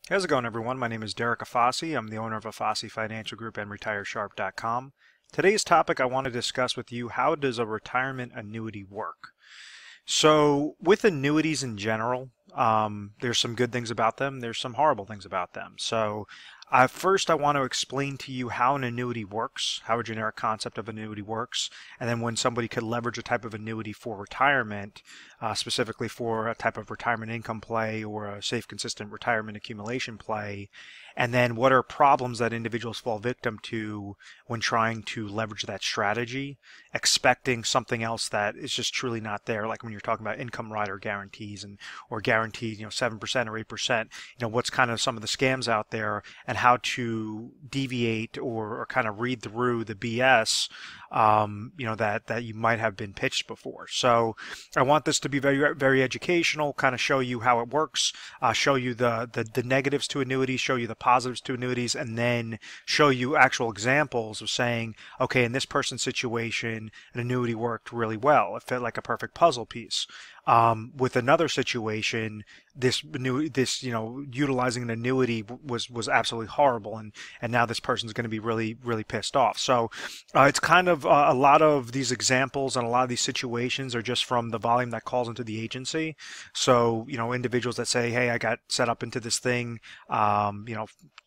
How's it going, everyone? My name is Derek Afasi. I'm the owner of Afasi Financial Group and retiresharp.com. Today's topic, I want to discuss with you, how does a retirement annuity work? So with annuities in general, there's some good things about them. There's some horrible things about them. So first, I want to explain to you how an annuity works, how a generic concept of annuity works, and then when somebody could leverage a type of annuity for retirement, specifically for a type of retirement income play or a safe, consistent retirement accumulation play, and then what are problems that individuals fall victim to when trying to leverage that strategy, expecting something else that is just truly not there, like when you're talking about income rider guarantees or guaranteed, 7% or 8%, what's kind of some of the scams out there and how to deviate or kind of read through the BS, that you might have been pitched before. So I want this to be very, very educational, kind of show you how it works, show you the negatives to annuities, show you the positives to annuities, and then show you actual examples of saying, okay, in this person's situation, an annuity worked really well. It fit like a perfect puzzle piece. With another situation, utilizing an annuity was absolutely horrible, and now this person's going to be really, really pissed off. So it's kind of a lot of these examples and a lot of these situations are just from the volume that calls into the agency. So individuals that say, hey, I got set up into this thing,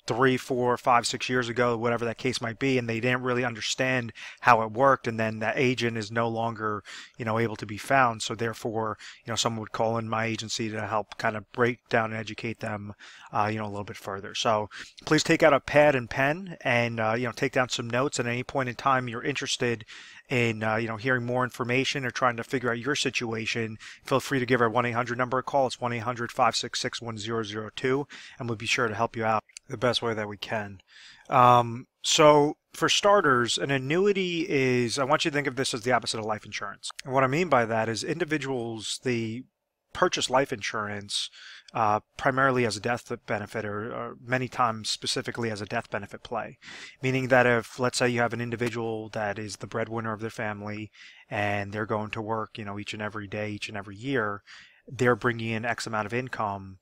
3, 4, 5, 6 years ago, whatever that case might be, and they didn't really understand how it worked, and then that agent is no longer able to be found. So therefore, someone would call in my agency to help kind of break down and educate them a little bit further. So please take out a pad and pen and take down some notes. At any point in time you're interested in hearing more information or trying to figure out your situation, feel free to give our 1-800 number a call. It's 1-800-566-1002, and we'll be sure to help you out the best way that we can. So for starters, an annuity is, I want you to think of this as the opposite of life insurance. And what I mean by that is individuals, they purchase life insurance primarily as a death benefit, or many times specifically as a death benefit play. Meaning that if, let's say, you have an individual that is the breadwinner of their family and they're going to work, each and every day, each and every year, they're bringing in X amount of income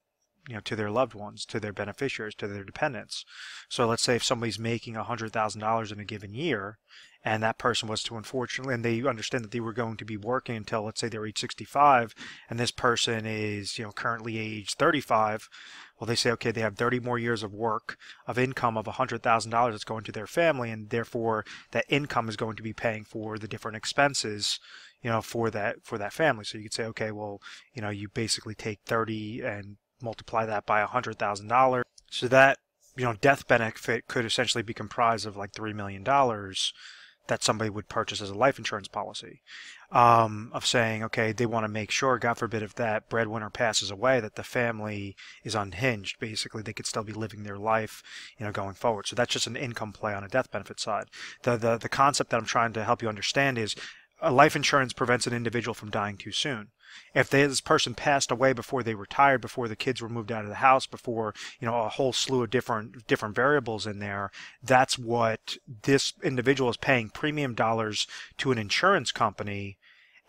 to their loved ones, to their beneficiaries, to their dependents. So let's say if somebody's making $100,000 in a given year, and that person was to, unfortunately, and they understand that they were going to be working until, let's say, they're age 65, and this person is, currently age 35, well, they say, okay, they have 30 more years of work, of income of $100,000 that's going to their family, and therefore that income is going to be paying for the different expenses for that family. So you could say, okay, well, you basically take 30 and multiply that by $100,000. So that, death benefit could essentially be comprised of like $3 million that somebody would purchase as a life insurance policy. Of saying, okay, they want to make sure, God forbid, if that breadwinner passes away, that the family is unhinged. Basically, they could still be living their life, going forward. So that's just an income play on a death benefit side. The concept that I'm trying to help you understand is life insurance prevents an individual from dying too soon. If this person passed away before they retired, before the kids were moved out of the house, before a whole slew of different variables in there, that's what this individual is paying premium dollars to an insurance company,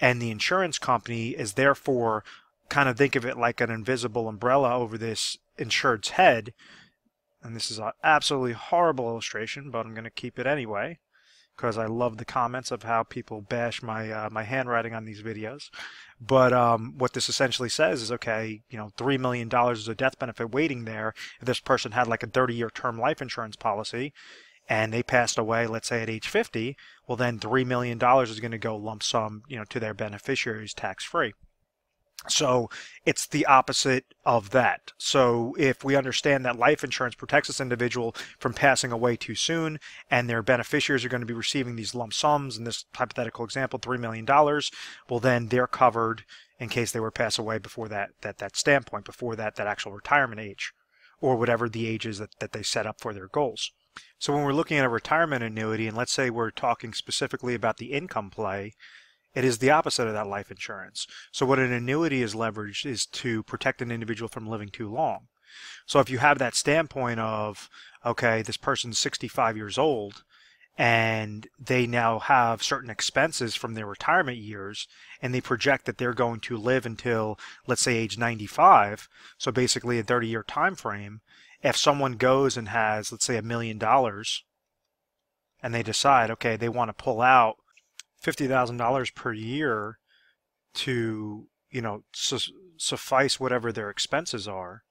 and the insurance company is therefore, kind of think of it like an invisible umbrella over this insured's head. And this is an absolutely horrible illustration, but I'm going to keep it anyway, because I love the comments of how people bash my handwriting on these videos. But what this essentially says is, okay, $3 million is a death benefit waiting there. If this person had like a 30-year term life insurance policy and they passed away, let's say at age 50, well then $3 million is going to go lump sum, to their beneficiaries tax-free. So it's the opposite of that. So if we understand that life insurance protects this individual from passing away too soon, and their beneficiaries are going to be receiving these lump sums, in this hypothetical example, $3 million, well then they're covered in case they were to pass away before that standpoint, before that actual retirement age, or whatever the age is that they set up for their goals. So when we're looking at a retirement annuity, and let's say we're talking specifically about the income play, it is the opposite of that life insurance. So what an annuity is leveraged is to protect an individual from living too long. So if you have that standpoint of, okay, this person's 65 years old and they now have certain expenses from their retirement years, and they project that they're going to live until, let's say, age 95, so basically a 30-year time frame. If someone goes and has, let's say, $1 million, and they decide, okay, they want to pull out $50,000 per year to, suffice whatever their expenses are.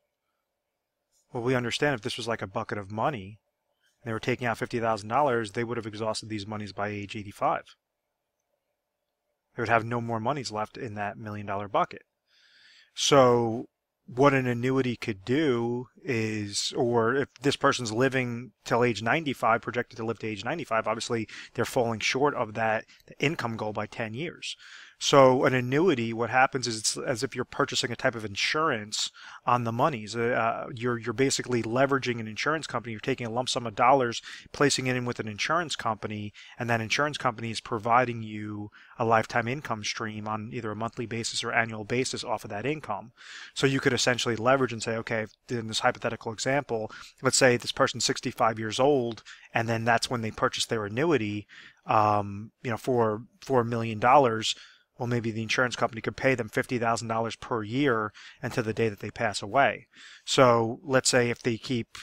Well, we understand if this was like a bucket of money, and they were taking out $50,000, they would have exhausted these monies by age 85. They would have no more monies left in that $1 million bucket. So what an annuity could do is, or if this person's living till age 95, projected to live to age 95, obviously they're falling short of that income goal by 10 years. So an annuity, what happens is it's as if you're purchasing a type of insurance on the monies. You're basically leveraging an insurance company. You're taking a lump sum of dollars, placing it in with an insurance company, and that insurance company is providing you a lifetime income stream on either a monthly basis or annual basis off of that income. So you could essentially leverage and say, okay, in this hypothetical example, let's say this person's 65 years old, and then that's when they purchase their annuity, for $1 million. Well, maybe the insurance company could pay them $50,000 per year until the day that they pass away. So let's say if they keep,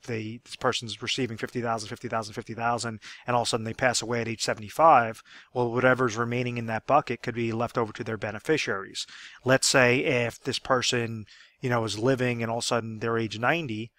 this person's receiving 50,000, 50,000, 50,000, and all of a sudden they pass away at age 75, well, whatever's remaining in that bucket could be left over to their beneficiaries. Let's say if this person, is living and all of a sudden they're age 90,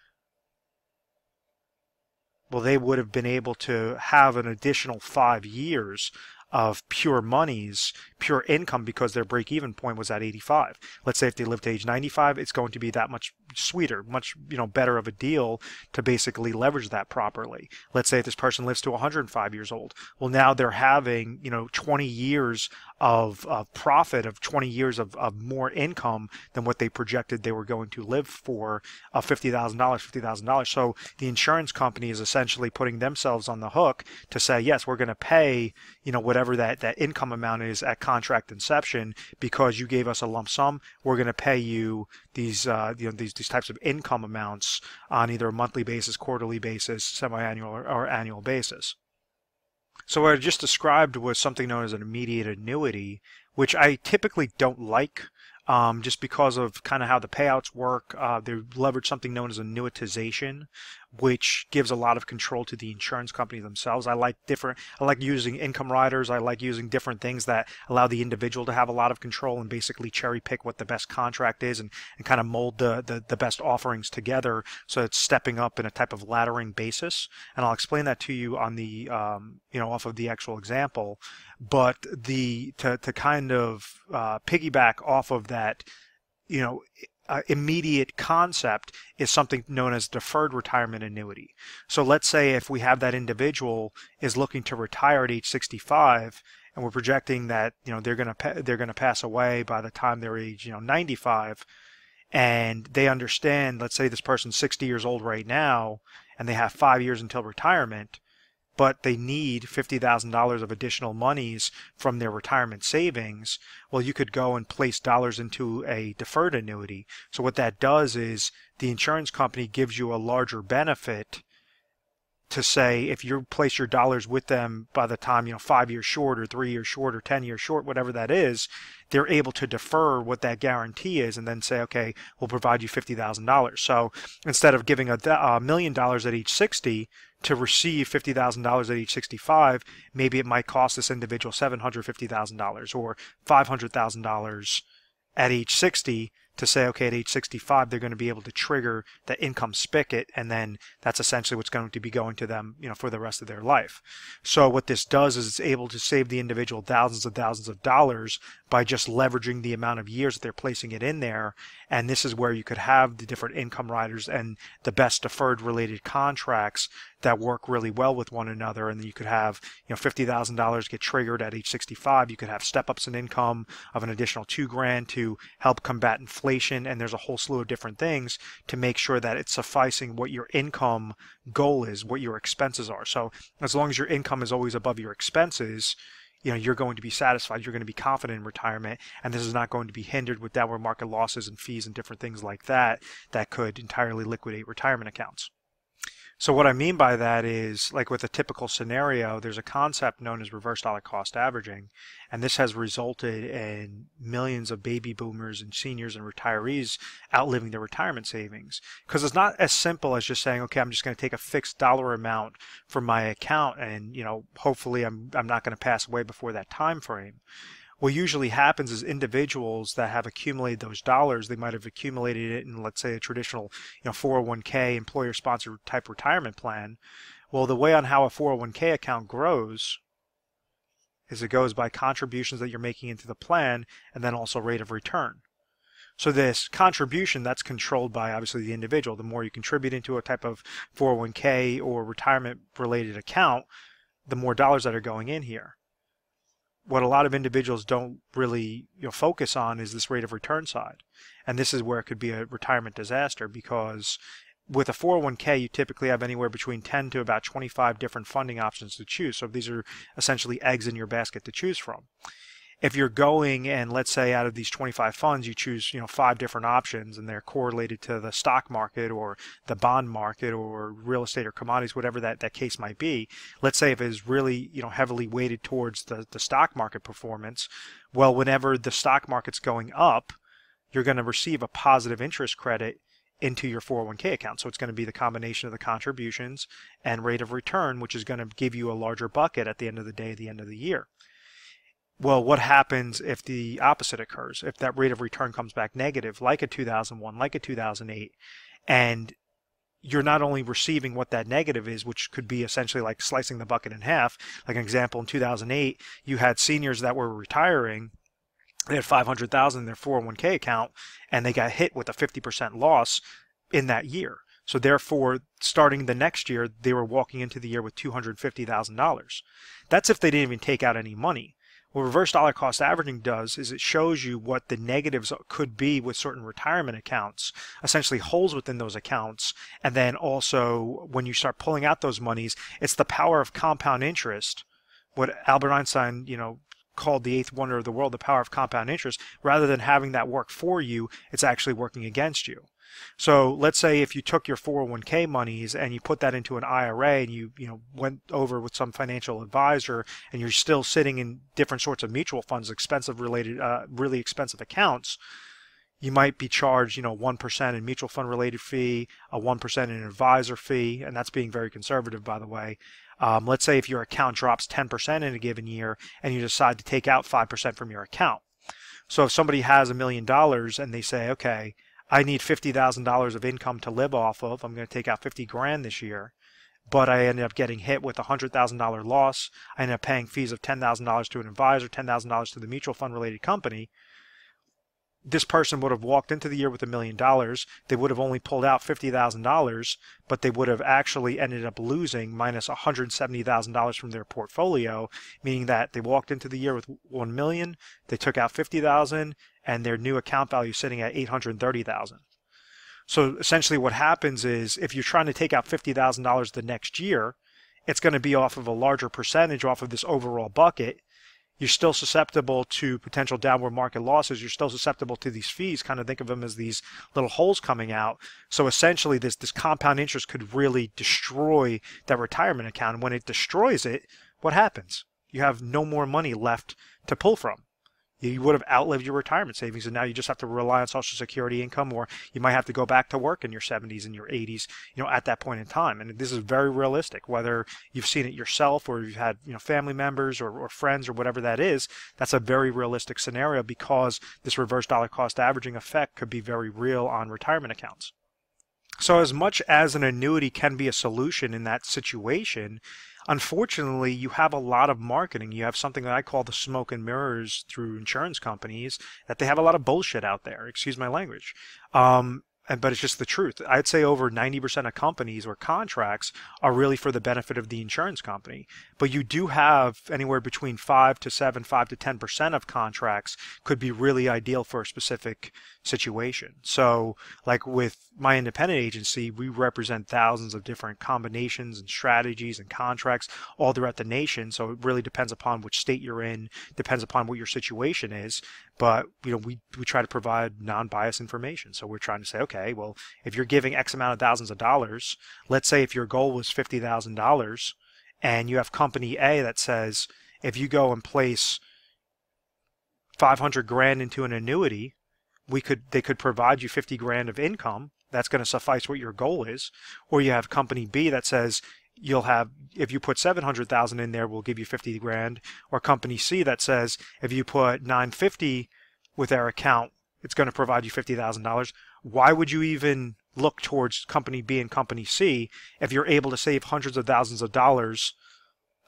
well, they would have been able to have an additional 5 years of pure monies, pure income, because their break-even point was at 85. Let's say if they live to age 95, it's going to be that much sweeter, much better of a deal to basically leverage that properly. Let's say if this person lives to 105 years old. Well, now they're having 20 years of profit, of 20 years of more income than what they projected they were going to live for, of $50,000. So the insurance company is essentially putting themselves on the hook to say, yes, we're going to pay whatever that income amount is at contract inception, because you gave us a lump sum. We're going to pay you these these types of income amounts on either a monthly basis, quarterly basis, semi-annual, or annual basis. So what I just described was something known as an immediate annuity, which I typically don't like, just because of kind of how the payouts work. They leverage something known as annuitization, which gives a lot of control to the insurance company themselves. I like using income riders. I like using different things that allow the individual to have a lot of control and basically cherry pick what the best contract is, and kind of mold the best offerings together, so it's stepping up in a type of laddering basis. And I'll explain that to you on the off of the actual example. But to kind of piggyback off of that, immediate concept is something known as deferred retirement annuity. So let's say if we have that individual is looking to retire at age 65, and we're projecting that they're going to pass away by the time they're age 95, and they understand, let's say this person's 60 years old right now, and they have 5 years until retirement, but they need $50,000 of additional monies from their retirement savings. Well, you could go and place dollars into a deferred annuity. So what that does is the insurance company gives you a larger benefit to say, if you place your dollars with them by the time 5 years short, or 3 years short, or 10 years short, whatever that is, they're able to defer what that guarantee is and then say, okay, we'll provide you $50,000. So instead of giving $1 million at age 60 to receive $50,000 at age 65, maybe it might cost this individual $750,000 or $500,000 at age 60, to say, okay, at age 65, they're going to be able to trigger the income spigot, and then that's essentially what's going to be going to them, for the rest of their life. So what this does is it's able to save the individual thousands of dollars by just leveraging the amount of years that they're placing it in there. And this is where you could have the different income riders and the best deferred related contracts that work really well with one another. And then you could have, $50,000 get triggered at age 65. You could have step-ups in income of an additional $2,000 to help combat inflation. And there's a whole slew of different things to make sure that it's sufficing what your income goal is, what your expenses are. So as long as your income is always above your expenses, you're going to be satisfied, you're going to be confident in retirement, and this is not going to be hindered with downward market losses and fees and different things like that that could entirely liquidate retirement accounts. So what I mean by that is, like with a typical scenario, there's a concept known as reverse dollar cost averaging, and this has resulted in millions of baby boomers and seniors and retirees outliving their retirement savings. Because it's not as simple as just saying, okay, I'm just going to take a fixed dollar amount from my account, and hopefully I'm not going to pass away before that time frame. What usually happens is individuals that have accumulated those dollars, they might have accumulated it in, let's say, a traditional 401k employer-sponsored type retirement plan. Well, the way on how a 401k account grows is it goes by contributions that you're making into the plan and then also rate of return. So this contribution, that's controlled by obviously the individual. The more you contribute into a type of 401k or retirement related account, the more dollars that are going in here. What a lot of individuals don't really focus on is this rate of return side. And this is where it could be a retirement disaster, because with a 401k, you typically have anywhere between 10 to about 25 different funding options to choose. So these are essentially eggs in your basket to choose from. If you're going and let's say out of these 25 funds, you choose 5 different options and they're correlated to the stock market or the bond market or real estate or commodities, whatever that case might be. Let's say if it is really heavily weighted towards the stock market performance, well, whenever the stock market's going up, you're going to receive a positive interest credit into your 401k account. So it's going to be the combination of the contributions and rate of return, which is going to give you a larger bucket at the end of the day, at the end of the year. Well, what happens if the opposite occurs? If that rate of return comes back negative, like a 2001, like a 2008, and you're not only receiving what that negative is, which could be essentially like slicing the bucket in half. Like an example, in 2008, you had seniors that were retiring. They had $500,000 in their 401k account, and they got hit with a 50% loss in that year. So therefore, starting the next year, they were walking into the year with $250,000. That's if they didn't even take out any money. What reverse dollar cost averaging does is it shows you what the negatives could be with certain retirement accounts, essentially holes within those accounts, and then also when you start pulling out those monies, it's the power of compound interest, what Albert Einstein, called the eighth wonder of the world, the power of compound interest. Rather than having that work for you, it's actually working against you. So let's say if you took your 401k monies and you put that into an IRA and you went over with some financial advisor and you're still sitting in different sorts of mutual funds, expensive related, really expensive accounts, you might be charged 1% in mutual fund related fee, a 1% in advisor fee, and that's being very conservative, by the way. Let's say if your account drops 10% in a given year and you decide to take out 5% from your account. So if somebody has $1 million and they say, okay, I need $50,000 of income to live off of. I'm going to take out 50 grand this year, but I ended up getting hit with a $100,000 loss. I ended up paying fees of $10,000 to an advisor, $10,000 to the mutual fund related company. This person would have walked into the year with $1 million. They would have only pulled out $50,000, but they would have actually ended up losing minus $170,000 from their portfolio, meaning that they walked into the year with $1 million, they took out $50,000, and their new account value is sitting at $830,000. So essentially what happens is if you're trying to take out $50,000 the next year, it's going to be off of a larger percentage off of this overall bucket. You're still susceptible to potential downward market losses. You're still susceptible to these fees. Kind of think of them as these little holes coming out. So essentially this compound interest could really destroy that retirement account. And when it destroys it, what happens? You have no more money left to pull from. You would have outlived your retirement savings, and now you just have to rely on Social Security income, or you might have to go back to work in your 70s and your 80s, at that point in time. And this is very realistic, whether you've seen it yourself or you've had, family members or friends or whatever that is. That's a very realistic scenario because this reverse dollar cost averaging effect could be very real on retirement accounts. So as much as an annuity can be a solution in that situation, unfortunately, you have a lot of marketing. You have something that I call the smoke and mirrors through insurance companies, that they have a lot of bullshit out there. Excuse my language. But it's just the truth. I'd say over 90% of companies or contracts are really for the benefit of the insurance company. But you do have anywhere between 5 to 10% of contracts could be really ideal for a specific situation. So like with my independent agency, we represent thousands of different combinations and strategies and contracts all throughout the nation. So it really depends upon which state you're in, depends upon what your situation is. But we try to provide non-biased information. So we're trying to say, okay, well, if you're giving X amount of thousands of dollars, let's say if your goal was $50,000 and you have company A that says, if you go and place 500 grand into an annuity, they could provide you 50 grand of income. That's going to suffice what your goal is. Or you have company B that says if you put 700,000 in there, we'll give you 50 grand. Or company C that says if you put 950 with our account, it's going to provide you $50,000. Why would you even look towards company B and company C if you're able to save hundreds of thousands of dollars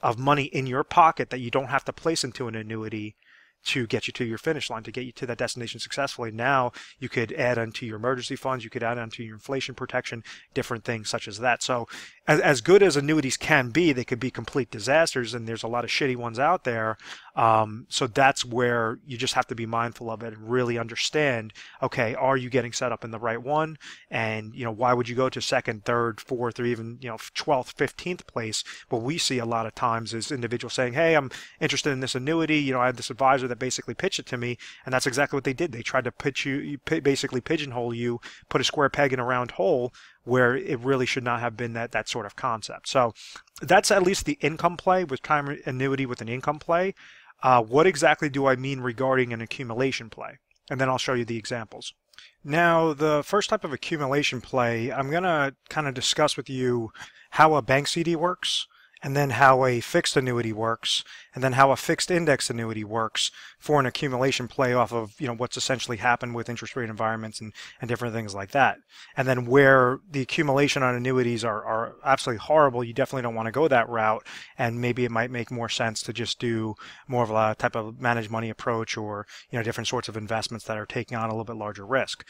of money in your pocket that you don't have to place into an annuity to get you to your finish line, to get you to that destination successfully? Now you could add onto your emergency funds, you could add onto your inflation protection, different things such as that. So as good as annuities can be, they could be complete disasters, and there's a lot of shitty ones out there. So that's where you just have to be mindful of it and really understand, okay, are you getting set up in the right one? And why would you go to second, third, fourth, or even 12th, 15th place? What we see a lot of times is individuals saying, hey, I'm interested in this annuity. I have this advisor that basically pitched it to me, and that's exactly what they did. They tried to basically pigeonhole you, put a square peg in a round hole, where it really should not have been that sort of concept. So that's at least the income play, with retirement annuity with an income play. What exactly do I mean regarding an accumulation play? And then I'll show you the examples. Now, the first type of accumulation play, I'm going to kind of discuss with you how a bank CD works, and then how a fixed annuity works, and then how a fixed index annuity works for an accumulation play off of what's essentially happened with interest rate environments and different things like that. And then where the accumulation on annuities are absolutely horrible, you definitely don't want to go that route, and maybe it might make more sense to just do more of a type of managed money approach, or different sorts of investments that are taking on a little bit larger risk.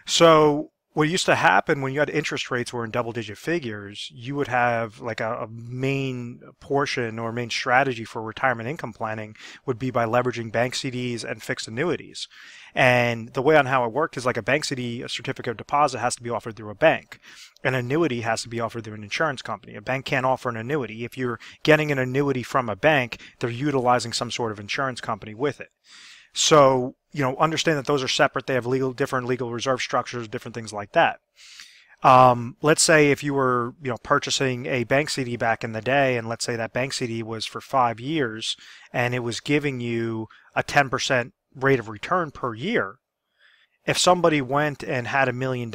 So what used to happen when you had interest rates were in double-digit figures, you would have like a main portion or main strategy for retirement income planning would be by leveraging bank CDs and fixed annuities. And the way on how it worked is like a bank CD, a certificate of deposit, has to be offered through a bank. An annuity has to be offered through an insurance company. A bank can't offer an annuity. If you're getting an annuity from a bank, they're utilizing some sort of insurance company with it. So, understand that those are separate. They have different legal reserve structures, different things like that. Let's say if you were, purchasing a bank CD back in the day, and let's say that bank CD was for 5 years, and it was giving you a 10% rate of return per year. If somebody went and had $1 million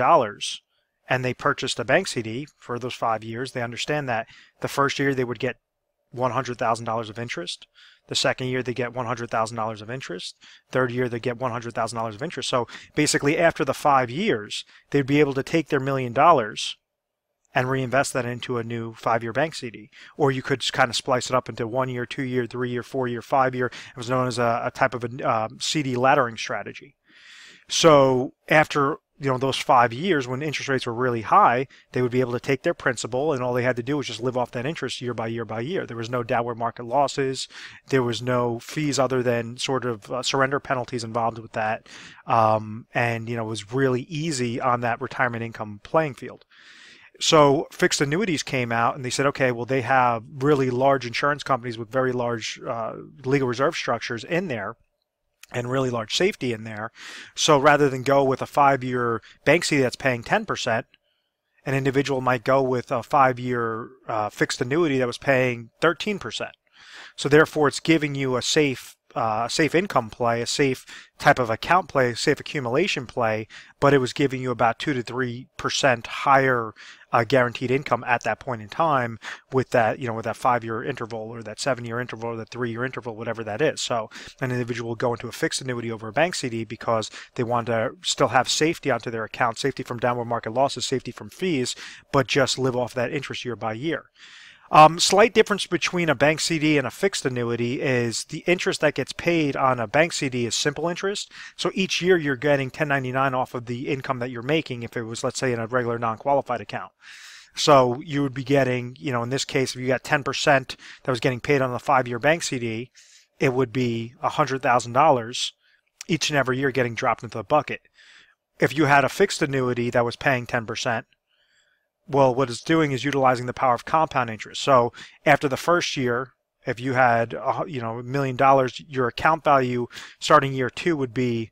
and they purchased a bank CD for those 5 years, they understand that the first year they would get $100,000 of interest. The second year they get $100,000 of interest. Third year they get $100,000 of interest. So basically after the 5 years, they'd be able to take their $1 million and reinvest that into a new 5-year bank CD. Or you could just kind of splice it up into 1 year, 2 year, 3 year, 4 year, 5 year. It was known as a type of a CD laddering strategy. So after those 5 years, when interest rates were really high, they would be able to take their principal, and all they had to do was just live off that interest year by year by year. There was no downward market losses. There was no fees other than sort of surrender penalties involved with that. And it was really easy on that retirement income playing field. So fixed annuities came out, and they said, okay, well, they have really large insurance companies with very large legal reserve structures in there, and really large safety in there. So rather than go with a 5-year bank CD that's paying 10%, an individual might go with a 5-year fixed annuity that was paying 13%. So therefore, it's giving you a safe income play, a safe type of account play, a safe accumulation play, but it was giving you about 2 to 3% higher guaranteed income at that point in time with that, with that 5-year interval, or that 7-year interval, or that 3-year interval, whatever that is. So an individual will go into a fixed annuity over a bank CD because they want to still have safety onto their account, safety from downward market losses, safety from fees, but just live off that interest year by year. Slight difference between a bank CD and a fixed annuity is the interest that gets paid on a bank CD is simple interest. So each year you're getting 1099 off of the income that you're making if it was, let's say, in a regular non-qualified account. So you would be getting, in this case, if you got 10% that was getting paid on the 5-year bank CD, it would be $100,000 each and every year getting dropped into the bucket. if you had a fixed annuity that was paying 10%, well, what it's doing is utilizing the power of compound interest. So after the first year, if you had $1 million, your account value starting year 2 would be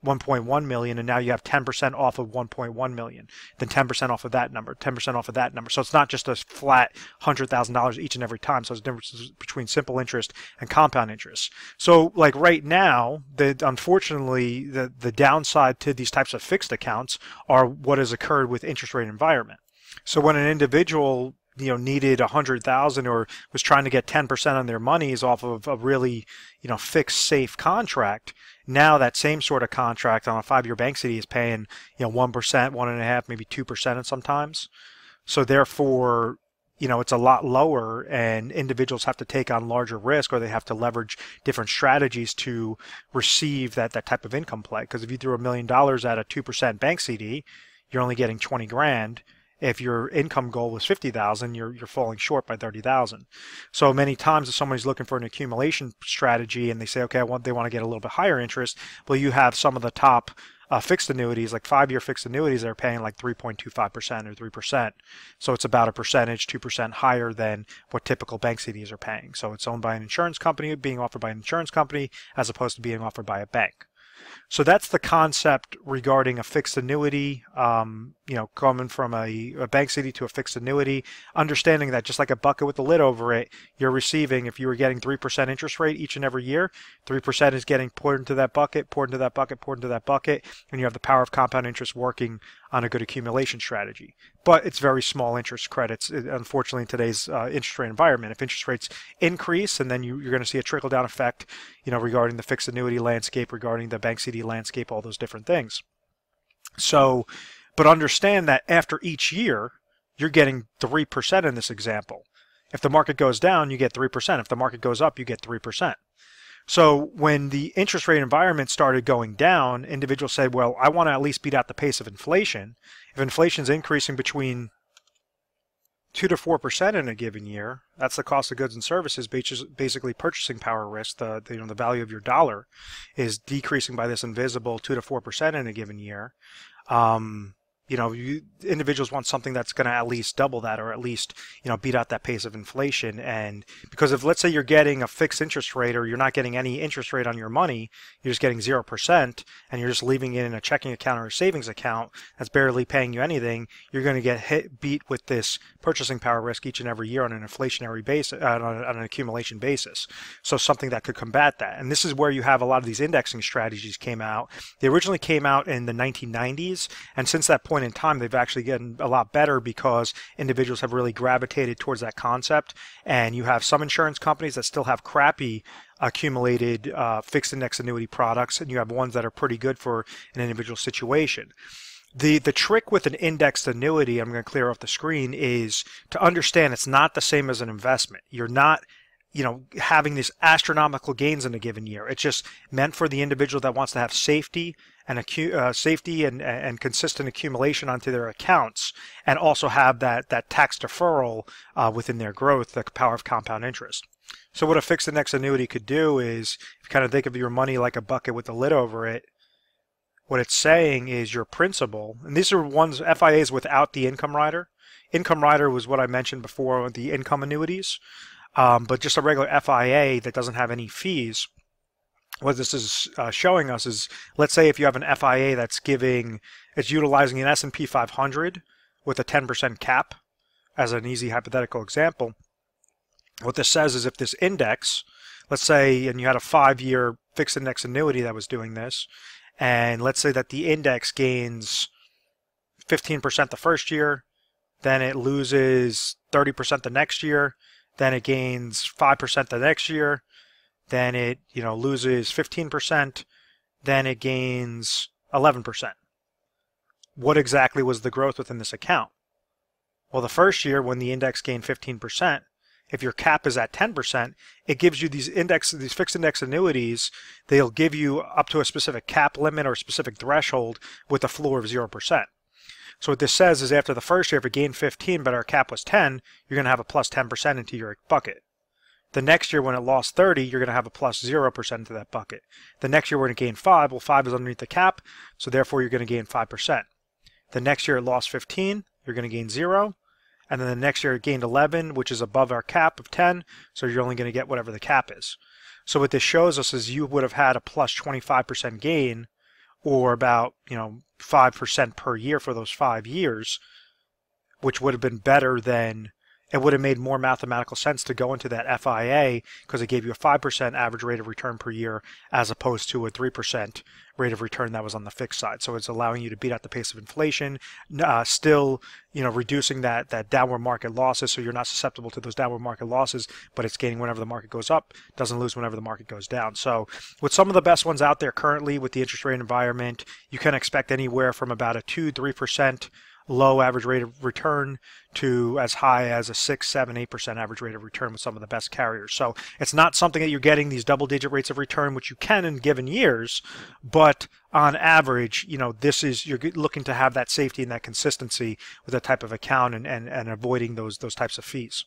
1.1 million, and now you have 10% off of 1.1 million, then 10% off of that number, 10% off of that number. So it's not just a flat $100,000 each and every time. So there's differences between simple interest and compound interest. So like right now, unfortunately, the downside to these types of fixed accounts are what has occurred with interest rate environment. So when an individual needed 100,000 or was trying to get 10% on their monies off of a really fixed safe contract, now that same sort of contract on a 5-year bank CD is paying 1%, 1.5%, maybe 2% sometimes. So therefore, it's a lot lower, and individuals have to take on larger risk, or they have to leverage different strategies to receive that type of income play. Because if you threw $1 million at a 2% bank CD, you're only getting 20 grand. If your income goal was 50,000, you're falling short by 30,000. So many times if somebody's looking for an accumulation strategy and they say, okay, they want to get a little bit higher interest, well, you have some of the top fixed annuities, like 5-year fixed annuities, that are paying like 3.25% or 3%. So it's about a percentage, 2% higher than what typical bank CDs are paying. So it's owned by an insurance company, being offered by an insurance company, as opposed to being offered by a bank. So that's the concept regarding a fixed annuity, coming from a bank CD to a fixed annuity, understanding that just like a bucket with the lid over it, you're receiving, if you were getting 3% interest rate each and every year, 3% is getting poured into that bucket, poured into that bucket, poured into that bucket, and you have the power of compound interest working on a good accumulation strategy. But it's very small interest credits, unfortunately, in today's interest rate environment. If interest rates increase, and then you're going to see a trickle-down effect, regarding the fixed annuity landscape, regarding the bank CD landscape, all those different things. So, but understand that after each year, you're getting 3% in this example. If the market goes down, you get 3%. If the market goes up, you get 3%. So when the interest rate environment started going down, individuals said, well, I want to at least beat out the pace of inflation. If inflation is increasing between 2 to 4% in a given year, that's the cost of goods and services, basically purchasing power risk. The value of your dollar is decreasing by this invisible 2 to 4% in a given year. Individuals want something that's going to at least double that, or at least, beat out that pace of inflation. And because if, let's say, you're getting a fixed interest rate, or you're not getting any interest rate on your money, you're just getting 0%, and you're just leaving it in a checking account or a savings account that's barely paying you anything, you're going to get beat with this purchasing power risk each and every year on an inflationary basis, on an accumulation basis. So something that could combat that. And this is where you have a lot of these indexing strategies came out. They originally came out in the 1990s, and since that point in time, they've actually gotten a lot better because individuals have really gravitated towards that concept. And you have some insurance companies that still have crappy accumulated fixed index annuity products, and you have ones that are pretty good for an individual situation. The trick with an indexed annuity, I'm going to clear off the screen, is to understand it's not the same as an investment. You're not having these astronomical gains in a given year. It's just meant for the individual that wants to have safety and consistent accumulation onto their accounts, and also have that tax deferral within their growth, the power of compound interest. So what a fixed index annuity could do is, if you kind of think of your money like a bucket with the lid over it, what it's saying is your principal, and these are ones, FIAs without the income rider. Income rider was what I mentioned before with the income annuities. But just a regular FIA that doesn't have any fees, what this is showing us is, let's say if you have an FIA that's it's utilizing an S&P 500 with a 10% cap, as an easy hypothetical example. What this says is if this index, let's say, and you had a 5-year fixed index annuity that was doing this, and let's say that the index gains 15% the first year, then it loses 30% the next year, then it gains 5% the next year, then it loses 15%, then it gains 11%. What exactly was the growth within this account? Well, the first year when the index gained 15%, if your cap is at 10%, it gives you these fixed index annuities. They'll give you up to a specific cap limit or a specific threshold with a floor of 0%. So what this says is after the first year, if it gained 15 but our cap was 10, you're going to have a plus 10% into your bucket. The next year when it lost 30, you're going to have a plus 0% to that bucket. The next year we're going to gain 5. Well, 5 is underneath the cap, so therefore you're going to gain 5%. The next year it lost 15, you're going to gain 0. And then the next year it gained 11, which is above our cap of 10, so you're only going to get whatever the cap is. So what this shows us is you would have had a plus 25% gain, or about 5% per year for those 5 years, which would have been better than, it would have made more mathematical sense to go into that FIA because it gave you a 5% average rate of return per year as opposed to a 3% rate of return that was on the fixed side. So it's allowing you to beat out the pace of inflation, still reducing that downward market losses, so you're not susceptible to those downward market losses, but it's gaining whenever the market goes up, doesn't lose whenever the market goes down. So with some of the best ones out there currently with the interest rate environment, you can expect anywhere from about a 2-3% low average rate of return to as high as a 6-7-8% average rate of return with some of the best carriers. So it's not something that you're getting these double-digit rates of return, which you can in given years, but on average, this is, you're looking to have that safety and that consistency with that type of account and avoiding those types of fees.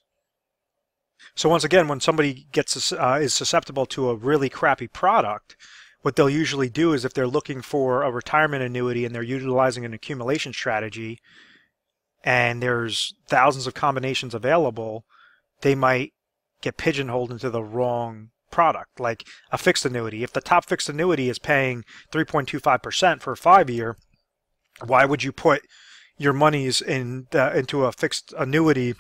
So once again, when somebody is susceptible to a really crappy product, what they'll usually do is if they're looking for a retirement annuity and they're utilizing an accumulation strategy and there's thousands of combinations available, they might get pigeonholed into the wrong product. Like a fixed annuity. If the top fixed annuity is paying 3.25% for a 5-year, why would you put your monies into a fixed annuity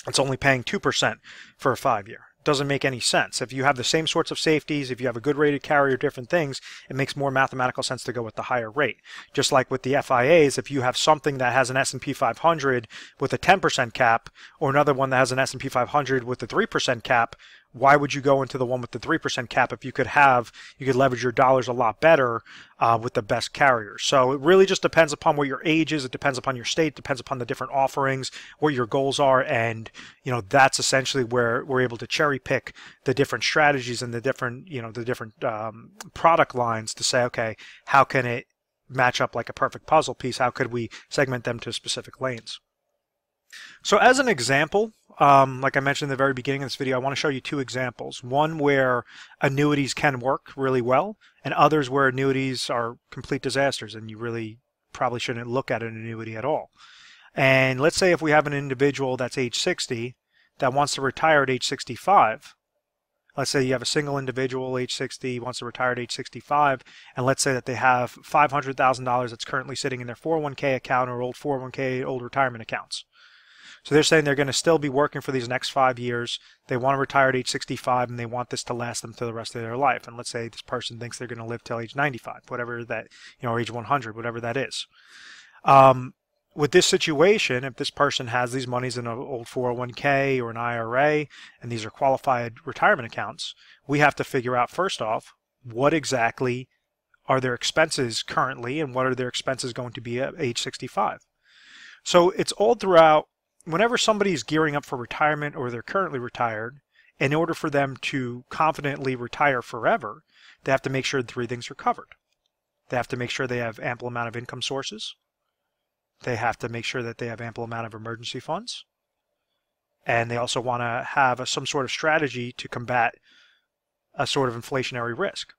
that's only paying 2% for a 5-year? Doesn't make any sense. If you have the same sorts of safeties, if you have a good rated carrier, different things, it makes more mathematical sense to go with the higher rate. Just like with the FIAs, if you have something that has an S&P 500 with a 10% cap, or another one that has an S&P 500 with a 3% cap, why would you go into the one with the 3% cap if you could leverage your dollars a lot better with the best carriers? So it really just depends upon what your age is. It depends upon your state, depends upon the different offerings, what your goals are, and that's essentially where we're able to cherry pick the different strategies and the different product lines to say, okay, how can it match up like a perfect puzzle piece? How could we segment them to specific lanes? So as an example, like I mentioned in the very beginning of this video, I want to show you 2 examples. One where annuities can work really well, and others where annuities are complete disasters and you really probably shouldn't look at an annuity at all. And let's say if we have an individual that's age 60 that wants to retire at age 65. Let's say you have a single individual age 60 wants to retire at age 65, and let's say that they have $500,000 that's currently sitting in their 401k account or old 401k, old retirement accounts. So they're saying they're going to still be working for these next 5 years. They want to retire at age 65, and they want this to last them to the rest of their life. And let's say this person thinks they're going to live till age 95, whatever that, or age 100, whatever that is. With this situation, if this person has these monies in an old 401k or an IRA, and these are qualified retirement accounts, we have to figure out, first off, what exactly are their expenses currently, and what are their expenses going to be at age 65. So it's all throughout. Whenever somebody is gearing up for retirement or they're currently retired, in order for them to confidently retire forever, they have to make sure 3 things are covered. They have to make sure they have ample amount of income sources. They have to make sure that they have ample amount of emergency funds. And they also want to have some sort of strategy to combat a sort of inflationary risk.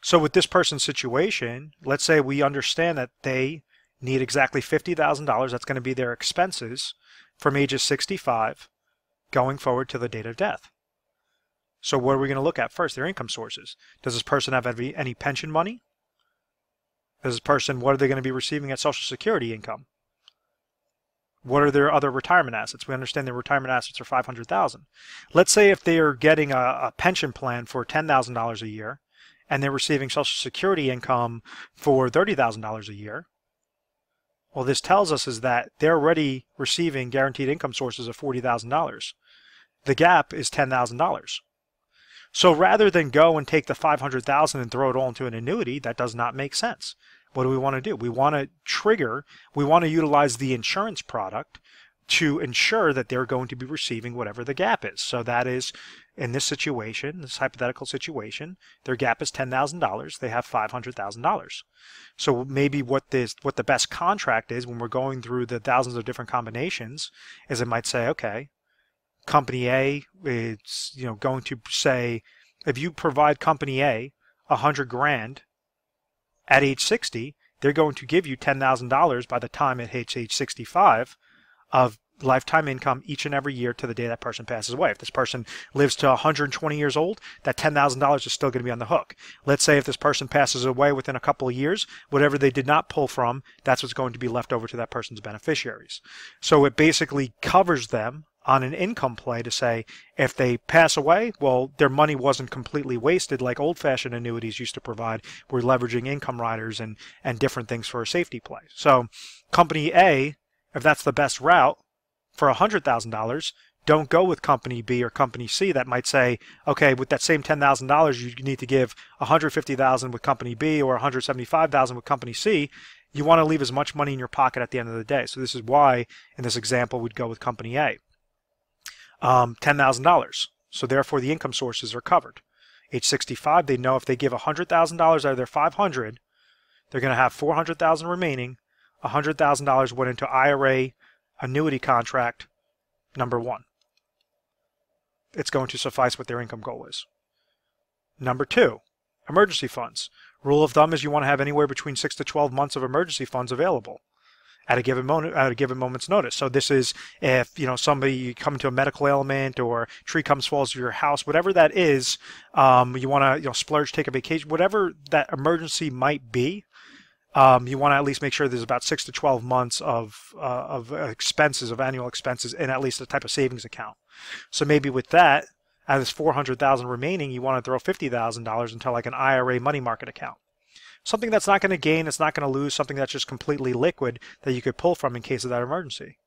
So with this person's situation, let's say we understand that they need exactly $50,000. That's going to be their expenses from ages 65 going forward to the date of death. So what are we going to look at first? Their income sources. Does this person have any pension money? Does this person, what are they going to be receiving at Social Security income? What are their other retirement assets? We understand their retirement assets are $500,000. Let's say if they are getting a pension plan for $10,000 a year and they're receiving Social Security income for $30,000 a year. Well, this tells us is that they're already receiving guaranteed income sources of $40,000. The gap is $10,000. So rather than go and take the $500,000 and throw it all into an annuity, that does not make sense. What do we want to do? We want to utilize the insurance product to ensure that they're going to be receiving whatever the gap is. So that is, in this situation, this hypothetical situation, their gap is $10,000. They have $500,000. So maybe what the best contract is when we're going through the thousands of different combinations is it might say, okay, Company A is, going to say, if you provide Company A 100 grand at age 60, they're going to give you $10,000 by the time it hits age 65 of lifetime income each and every year to the day that person passes away. If this person lives to 120 years old, that $10,000 is still going to be on the hook. Let's say if this person passes away within a couple of years, whatever they did not pull from, that's what's going to be left over to that person's beneficiaries. So it basically covers them on an income play to say, if they pass away, well, their money wasn't completely wasted like old-fashioned annuities used to provide. We're leveraging income riders and different things for a safety play. So Company A, if that's the best route for $100,000, don't go with Company B or Company C that might say, okay, with that same $10,000, you need to give $150,000 with Company B or $175,000 with Company C. You want to leave as much money in your pocket at the end of the day. So this is why, in this example, we'd go with Company A. $10,000. So therefore, the income sources are covered. Age 65, they know if they give $100,000 out of their $500,000, they're going to have $400,000 remaining. $100,000 went into IRA annuity contract number 1. It's going to suffice what their income goal is. Number 2, emergency funds. Rule of thumb is you want to have anywhere between 6 to 12 months of emergency funds available at a given moment's notice. So this is if somebody, you come to a medical ailment or tree comes falls to your house, whatever that is, you want to splurge, take a vacation, whatever that emergency might be. You want to at least make sure there's about 6 to 12 months of expenses, of annual expenses, in at least a type of savings account. So maybe with that, out of this $400,000 remaining, you want to throw $50,000 into like an IRA money market account. Something that's not going to gain, it's not going to lose, something that's just completely liquid that you could pull from in case of that emergency.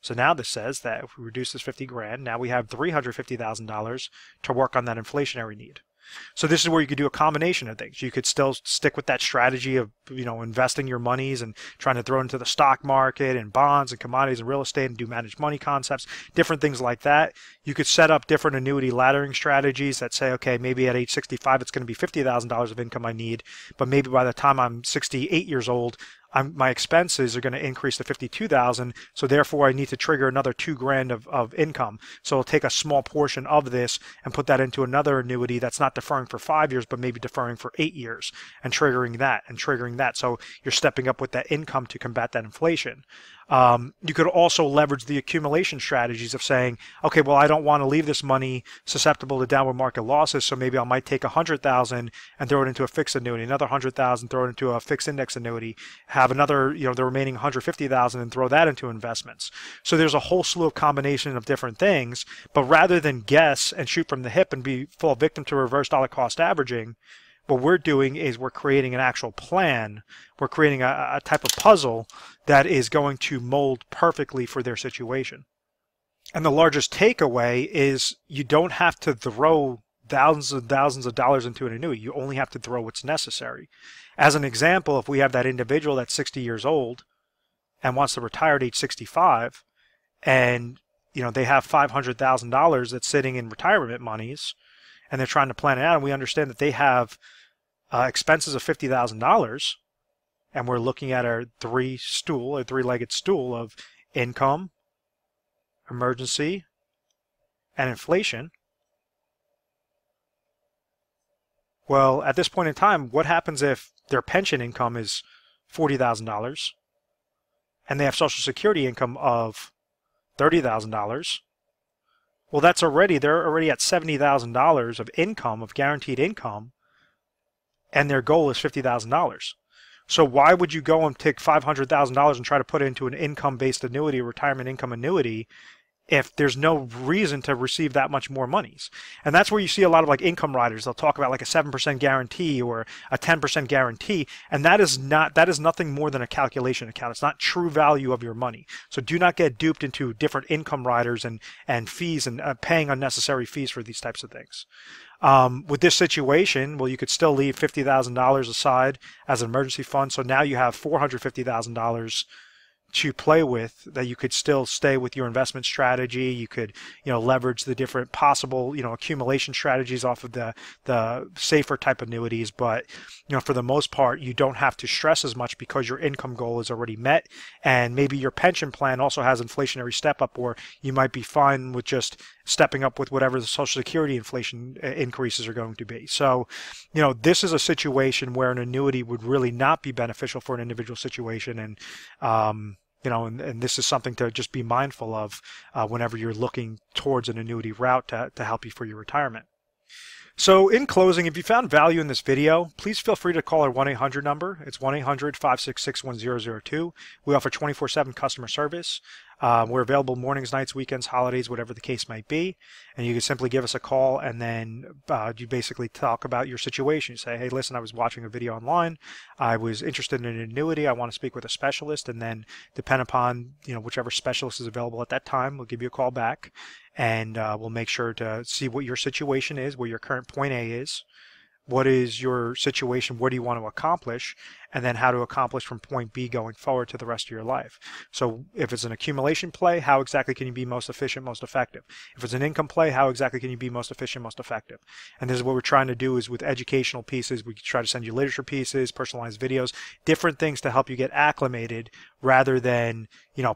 So now this says that if we reduce this 50 grand, now we have $350,000 to work on that inflationary need. So this is where you could do a combination of things. You could still stick with that strategy of, investing your monies and trying to throw into the stock market and bonds and commodities and real estate and do managed money concepts, different things like that. You could set up different annuity laddering strategies that say, okay, maybe at age 65, it's going to be $50,000 of income I need, but maybe by the time I'm 68 years old, my expenses are going to increase to $52,000, so therefore I need to trigger another $2,000 of income. So I'll take a small portion of this and put that into another annuity that's not deferring for 5 years, but maybe deferring for 8 years, and triggering that. So you're stepping up with that income to combat that inflation. You could also leverage the accumulation strategies of saying, okay, well, I don't want to leave this money susceptible to downward market losses, so maybe I might take $100,000 and throw it into a fixed annuity, another $100,000 throw it into a fixed index annuity, have another, the remaining $150,000 and throw that into investments. So there's a whole slew of combination of different things, but rather than guess and shoot from the hip and fall victim to reverse dollar cost averaging, what we're doing is we're creating an actual plan. We're creating a type of puzzle that is going to mold perfectly for their situation. And the largest takeaway is you don't have to throw thousands and thousands of dollars into an annuity. You only have to throw what's necessary. As an example, if we have that individual that's 60 years old and wants to retire at age 65, and they have $500,000 that's sitting in retirement monies, and they're trying to plan it out, and we understand that they have expenses of $50,000, and we're looking at our three-legged stool of income, emergency, and inflation. Well, at this point in time, what happens if their pension income is $40,000 and they have Social Security income of $30,000? Well, they're already at $70,000 of income, of guaranteed income, and their goal is $50,000. So why would you go and take $500,000 and try to put it into an income-based annuity, a retirement income annuity, if there's no reason to receive that much more monies? And that's where you see a lot of like income riders. They'll talk about like a 7% guarantee or a 10% guarantee, and that is nothing more than a calculation account. It's not true value of your money. So do not get duped into different income riders and fees and paying unnecessary fees for these types of things. With this situation, well, you could still leave $50,000 aside as an emergency fund. So now you have $450,000 to play with, that you could still stay with your investment strategy. You could, leverage the different possible, accumulation strategies off of the safer type annuities. But, for the most part, you don't have to stress as much because your income goal is already met. And maybe your pension plan also has inflationary step up, or you might be fine with just stepping up with whatever the Social Security inflation increases are going to be. So, this is a situation where an annuity would really not be beneficial for an individual situation. And, and this is something to just be mindful of whenever you're looking towards an annuity route to help you for your retirement. So in closing, if you found value in this video, please feel free to call our 1-800 number. It's 1-800-566-1002. We offer 24/7 customer service. We're available mornings, nights, weekends, holidays, whatever the case might be. And you can simply give us a call, and then you basically talk about your situation. You say, hey, listen, I was watching a video online. I was interested in an annuity. I want to speak with a specialist. And then depend upon, whichever specialist is available at that time, we'll give you a call back. And we'll make sure to see what your situation is, where your current point A is, what is your situation, what do you want to accomplish, and then how to accomplish from point B going forward to the rest of your life. So if it's an accumulation play, how exactly can you be most efficient, most effective? If it's an income play, how exactly can you be most efficient, most effective? And this is what we're trying to do is with educational pieces, we try to send you literature pieces, personalized videos, different things to help you get acclimated rather than,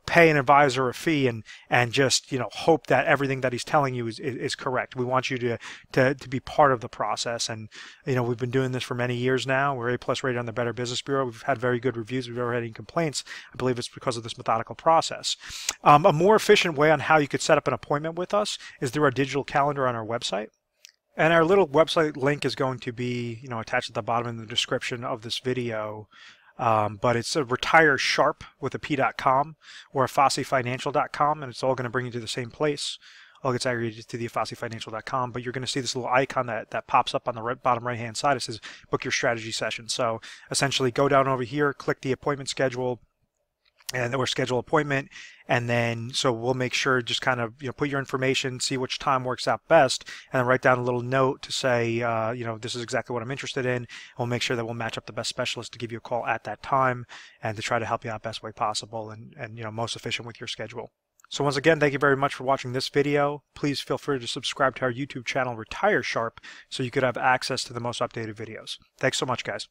pay an advisor a fee and just, hope that everything that he's telling you is correct. We want you to be part of the process. And, we've been doing this for many years now. We're A+ rated on the Better Business Bureau. We've had very good reviews. We've never had any complaints. I believe it's because of this methodical process. A more efficient way on how you could set up an appointment with us is through our digital calendar on our website. And our little website link is going to be, attached at the bottom in the description of this video. But it's a retiresharp with a p.com or a fossefinancial.com, and it's all going to bring you to the same place. All gets aggregated to the fossefinancial.com, but you're going to see this little icon that pops up on the bottom right hand side. It says book your strategy session. So essentially go down over here, click the appointment schedule, or schedule appointment, and then so we'll make sure just kind of put your information, see which time works out best, and then write down a little note to say this is exactly what I'm interested in. We'll make sure that we'll match up the best specialist to give you a call at that time and to try to help you out best way possible and most efficient with your schedule. So once again, thank you very much for watching this video. Please feel free to subscribe to our YouTube channel Retire Sharp so you could have access to the most updated videos. Thanks so much, guys.